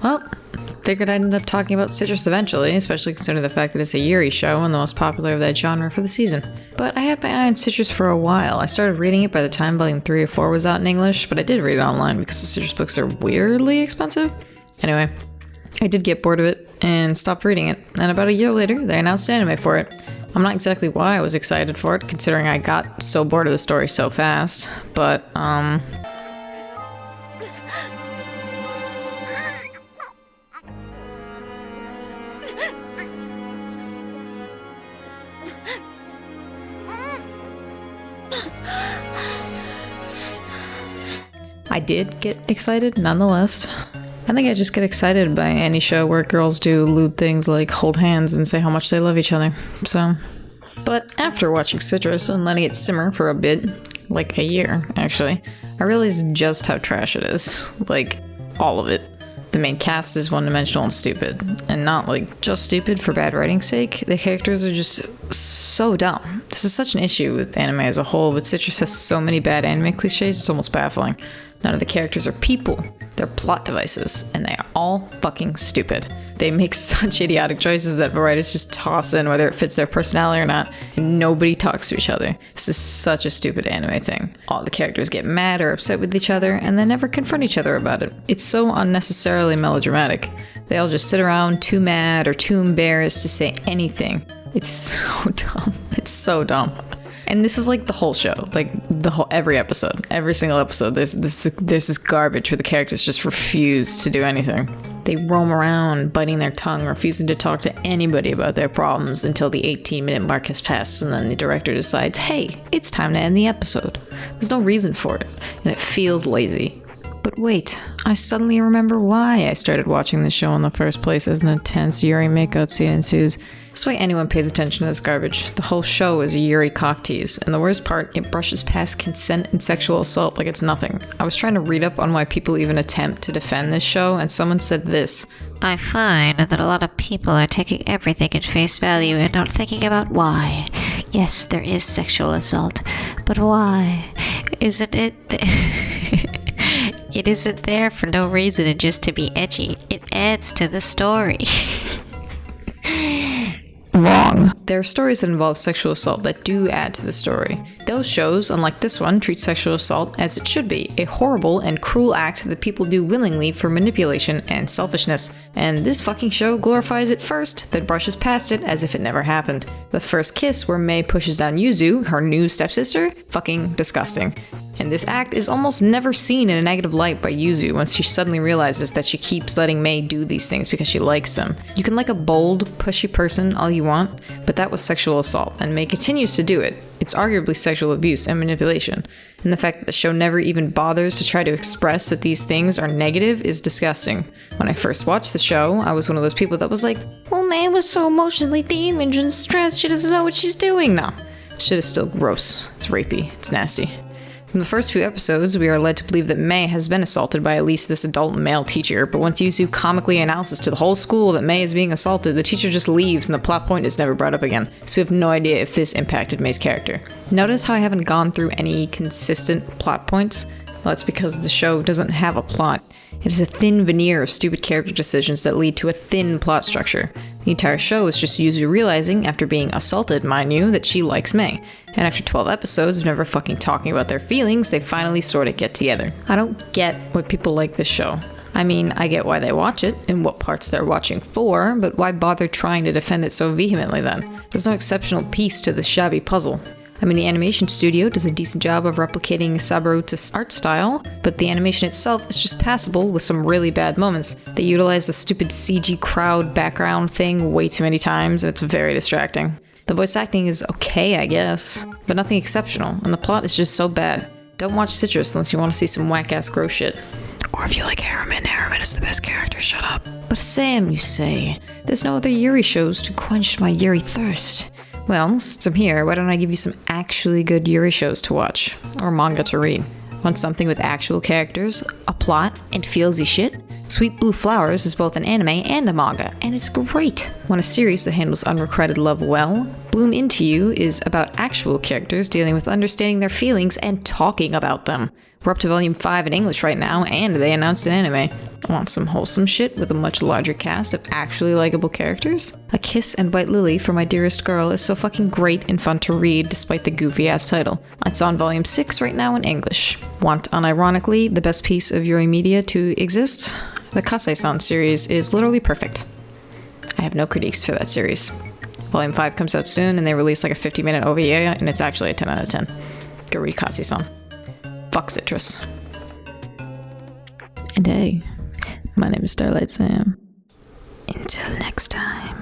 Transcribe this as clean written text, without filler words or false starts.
Well, figured I'd end up talking about Citrus eventually, especially considering the fact that it's a Yuri show and the most popular of that genre for the season. But I had my eye on Citrus for a while. I started reading it by the time volume 3 or 4 was out in English, but I did read it online because the Citrus books are weirdly expensive. Anyway, I did get bored of it and stopped reading it, and about a year later, they announced anime for it. I'm not exactly why I was excited for it, considering I got so bored of the story so fast, but, I did get excited nonetheless. I think I just get excited by any show where girls do lewd things like hold hands and say how much they love each other, so. But after watching Citrus and letting it simmer for a bit, like a year actually, I realized just how trash it is. Like, all of it. The main cast is one-dimensional and stupid, and not like just stupid for bad writing's sake. The characters are just so dumb. This is such an issue with anime as a whole, but Citrus has so many bad anime cliches, it's almost baffling. None of the characters are people, they're plot devices, and they are all fucking stupid. They make such idiotic choices that the writers just toss in whether it fits their personality or not, and nobody talks to each other. This is such a stupid anime thing. All the characters get mad or upset with each other, and then never confront each other about it. It's so unnecessarily melodramatic. They all just sit around too mad or too embarrassed to say anything. It's so dumb. It's so dumb. And this is like the whole show, like every episode, every single episode, there's this garbage where the characters just refuse to do anything. They roam around, biting their tongue, refusing to talk to anybody about their problems until the 18-minute mark has passed, and then the director decides, hey, it's time to end the episode. There's no reason for it, and it feels lazy. But wait, I suddenly remember why I started watching this show in the first place as an intense Yuri makeout scene ensues. That's why anyone pays attention to this garbage. The whole show is a Yuri cock tease, and the worst part, it brushes past consent and sexual assault like it's nothing. I was trying to read up on why people even attempt to defend this show, and someone said this. I find that a lot of people are taking everything at face value and not thinking about why. Yes, there is sexual assault, but why? Isn't it... It isn't there for no reason and just to be edgy. It adds to the story. Wrong. There are stories that involve sexual assault that do add to the story. Those shows, unlike this one, treat sexual assault as it should be, a horrible and cruel act that people do willingly for manipulation and selfishness. And this fucking show glorifies it first, then brushes past it as if it never happened. The first kiss where Mei pushes down Yuzu, her new stepsister, fucking disgusting. And this act is almost never seen in a negative light by Yuzu once she suddenly realizes that she keeps letting Mei do these things because she likes them. You can like a bold, pushy person all you want, but that was sexual assault, and Mei continues to do it. It's arguably sexual abuse and manipulation. And the fact that the show never even bothers to try to express that these things are negative is disgusting. When I first watched the show, I was one of those people that was like, well, Mei was so emotionally damaged and stressed, she doesn't know what she's doing. No, shit is still gross. It's rapey. It's nasty. From the first few episodes, we are led to believe that Mei has been assaulted by at least this adult male teacher, but once Yuzu comically announces to the whole school that Mei is being assaulted, the teacher just leaves and the plot point is never brought up again, so we have no idea if this impacted Mei's character. Notice how I haven't gone through any consistent plot points? Well, that's because the show doesn't have a plot. It is a thin veneer of stupid character decisions that lead to a thin plot structure. The entire show is just Yuzu realizing, after being assaulted, mind you, that she likes Mei. And after 12 episodes of never fucking talking about their feelings, they finally sort of get together. I don't get what people like this show. I mean, I get why they watch it, and what parts they're watching for, but why bother trying to defend it so vehemently then? There's no exceptional piece to this shabby puzzle. I mean, the animation studio does a decent job of replicating Sabaruto's art style, but the animation itself is just passable with some really bad moments. They utilize the stupid CG crowd background thing way too many times, and it's very distracting. The voice acting is okay, I guess, but nothing exceptional, and the plot is just so bad. Don't watch Citrus unless you want to see some whack-ass gross shit. Or if you like Harriman, Harriman is the best character, shut up. But Sam, you say, there's no other Yuri shows to quench my Yuri thirst. Well, since I'm here, why don't I give you some actually good Yuri shows to watch, or manga to read. Want something with actual characters, a plot, and feelsy shit? Sweet Blue Flowers is both an anime and a manga, and it's great. Want a series that handles unrequited love well? Bloom Into You is about actual characters dealing with understanding their feelings and talking about them. We're up to volume 5 in English right now, and they announced an anime. I want some wholesome shit with a much larger cast of actually likable characters. A Kiss and White Lily for My Dearest Girl is so fucking great and fun to read despite the goofy ass title. It's on volume 6 right now in English. Want unironically the best piece of Yuri media to exist? The Kase-san series is literally perfect. I have no critiques for that series. Volume 5 comes out soon and they release like a 50-minute OVA and it's actually a 10 out of 10. Go read Kase-san. Fuck Citrus. And hey, my name is StarlightSam. Until next time.